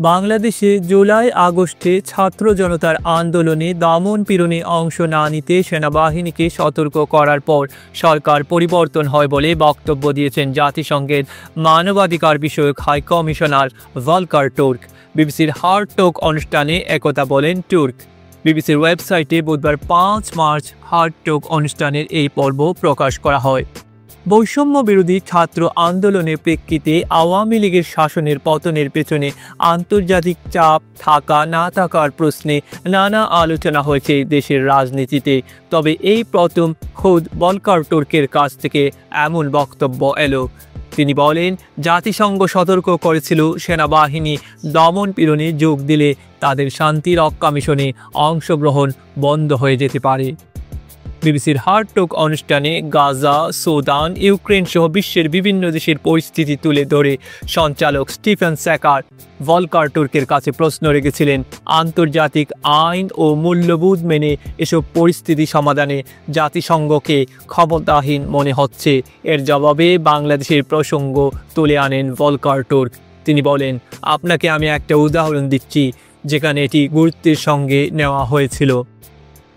বাংলাদেশে জুলাই আগস্টে ছাত্র জনতার আন্দোলনে দমন-পীড়নে অংশ না নিতে সেনাবাহিনীকে সতর্ক করার পর সরকার পরিবর্তন হয় বলে বক্তব্য দিয়েছেন জাতিসংঘের মানবাধিকার বিষয়ক হাই কমিশনার ভলকার তুর্ক। বিবিসির হার্ড টক অনুষ্ঠানে একথা বলেন তুর্ক। বিবিসির ওয়েবসাইটে বুধবার 5 মার্চ হার্ড টক অনুষ্ঠানের এই পর্ব প্রকাশ করা হয়। বৈষম্য বিরোধী ছাত্র আন্দোলনের প্রেক্ষিতে আওয়ামী লীগের শাসনের পতনের পেছনে আন্তর্জাতিক চাপ থাকা না থাকার প্রশ্নে নানা আলোচনা হয়েছে দেশের রাজনীতিতে। তবে এই প্রথম খোদ ভলকার তুর্কের কাছ থেকে এমন বক্তব্য এলো। তিনি বলেন, জাতিসংঘ সতর্ক করেছিল সেনাবাহিনী দমন-পীড়নে যোগ দিলে তাদের শান্তি রক্ষা মিশনে অংশগ্রহণ বন্ধ হয়ে যেতে পারে। বিবিসির হার্ড টক অনুষ্ঠানে গাজা, সুদান, ইউক্রেন সহ বিশ্বের বিভিন্ন দেশের পরিস্থিতি তুলে ধরে সঞ্চালক স্টিফেন স্যাকার ভলকার তুর্কের কাছে প্রশ্ন রেখেছিলেন, আন্তর্জাতিক আইন ও মূল্যবোধ মেনে এসব পরিস্থিতি সমাধানে জাতিসংঘকে ক্ষমতাহীন মনে হচ্ছে। এর জবাবে বাংলাদেশের প্রসঙ্গ তুলে আনেন ভলকার তুর্ক। তিনি বলেন, আপনাকে আমি একটা উদাহরণ দিচ্ছি যেখানে এটি গুরুত্বের সঙ্গে নেওয়া হয়েছিল।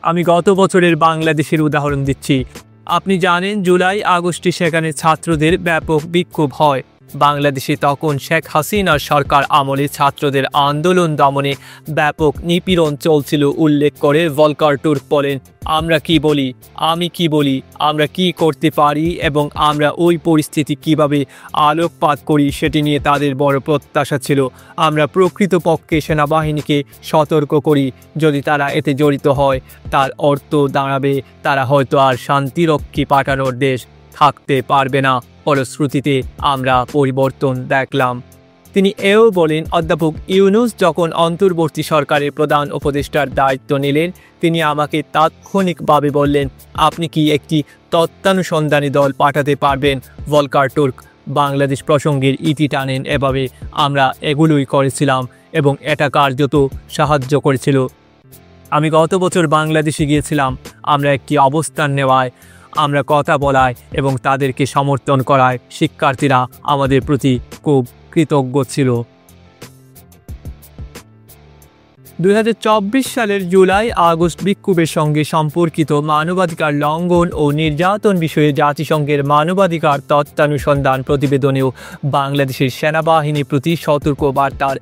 আমি গত বছরের বাংলাদেশের উদাহরণ দিচ্ছি। আপনি জানেন, জুলাই আগস্টে সেখানে ছাত্রদের ব্যাপক বিক্ষোভ হয়। বাংলাদেশে তখন শেখ হাসিনার সরকার আমলে ছাত্রদের আন্দোলন দমনে ব্যাপক নিপীড়ন চলছিল উল্লেখ করে ভলকার তুর্ক বলেন, আমরা কি বলি, আমি কি বলি, আমরা কি করতে পারি এবং আমরা ওই পরিস্থিতি কিভাবে আলোকপাত করি সেটি নিয়ে তাদের বড় প্রত্যাশা ছিল। আমরা প্রকৃতপক্ষে সেনাবাহিনীকে সতর্ক করি, যদি তারা এতে জড়িত হয় তার অর্থ দাঁড়াবে তারা হয়তো আর শান্তিরক্ষী পাঠানোর দেশ থাকতে পারবে না। ফলশ্রুতিতে আমরা পরিবর্তন দেখলাম। তিনি এও বলেন, অধ্যাপক ইউনূস যখন অন্তর্বর্তী সরকারের প্রধান উপদেষ্টার দায়িত্ব নিলেন, তিনি আমাকে তাৎক্ষণিকভাবে বললেন, আপনি কি একটি তত্ত্বানুসন্ধানী দল পাঠাতে পারবেন? ভলকার তুর্ক বাংলাদেশ প্রসঙ্গের ইতি টানেন এভাবে, আমরা এগুলোই করেছিলাম এবং এটা কার্যত সাহায্য করেছিল। আমি গত বছর বাংলাদেশে গিয়েছিলাম। আমরা একটি অবস্থান নেওয়ায়, আমরা কথা বলায় এবং তাদেরকে সমর্থন করায় শিক্ষার্থীরা আমাদের প্রতি খুব কৃতজ্ঞ ছিল। 2024 সালের জুলাই আগস্ট বিক্ষোভের সঙ্গে সম্পর্কিত মানবাধিকার লঙ্ঘন ও নির্যাতন বিষয়ে জাতিসংঘের মানবাধিকার তত্ত্বানুসন্ধান প্রতিবেদনেও বাংলাদেশের সেনাবাহিনীর প্রতি সতর্ক বার্তার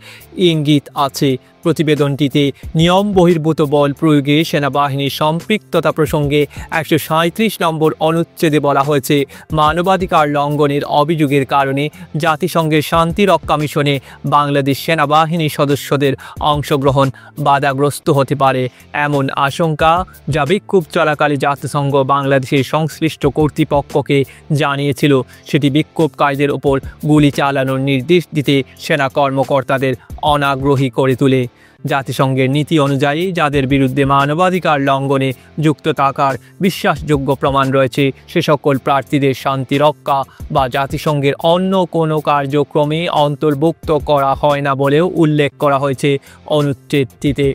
ইঙ্গিত আছে। প্রতিবেদনটিতে নিয়ম বহির্ভূত বল প্রয়োগে সেনাবাহিনীর সম্পৃক্ততা প্রসঙ্গে 137 নম্বর অনুচ্ছেদে বলা হয়েছে, মানবাধিকার লঙ্ঘনের অভিযোগের কারণে জাতিসংঘের শান্তিরক্ষা মিশনে বাংলাদেশ সেনাবাহিনীর সদস্যদের অংশগ্রহণ বাধাগ্রস্ত হতে পারে। এমন আশঙ্কা যা বিক্ষোভ চলাকালে জাতিসংঘ বাংলাদেশের সংশ্লিষ্ট কর্তৃপক্ষকে জানিয়েছিল, সেটি বিক্ষোভকারীদের ওপর গুলি চালানোর নির্দেশ দিতে সেনা কর্মকর্তাদের অনাগ্রহী করে তোলে। জাতিসংঘের নীতি অনুযায়ী যাদের বিরুদ্ধে মানবাধিকার লঙ্ঘনে যুক্ত থাকার বিশ্বাসযোগ্য প্রমাণ রয়েছে সে সকল প্রার্থীদের শান্তি রক্ষা বা জাতিসংঘের অন্য কোনো কার্যক্রমে অন্তর্ভুক্ত করা হয় না বলেও উল্লেখ করা হয়েছে অনুচ্ছেদটিতে।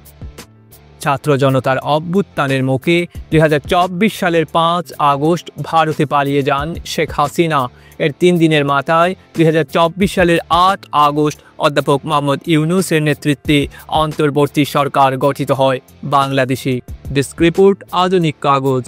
ছাত্র জনতার অভ্যুত্থানের মুখে 2024 সালের 5 আগস্ট ভারতে পালিয়ে যান শেখ হাসিনা। এর 3 দিনের মাথায় 2024 সালের 8 আগস্ট অধ্যাপক মোহাম্মদ ইউনূসের নেতৃত্বে অন্তর্বর্তী সরকার গঠিত হয় বাংলাদেশে। ডেস্ক রিপোর্ট, আধুনিক কাগজ।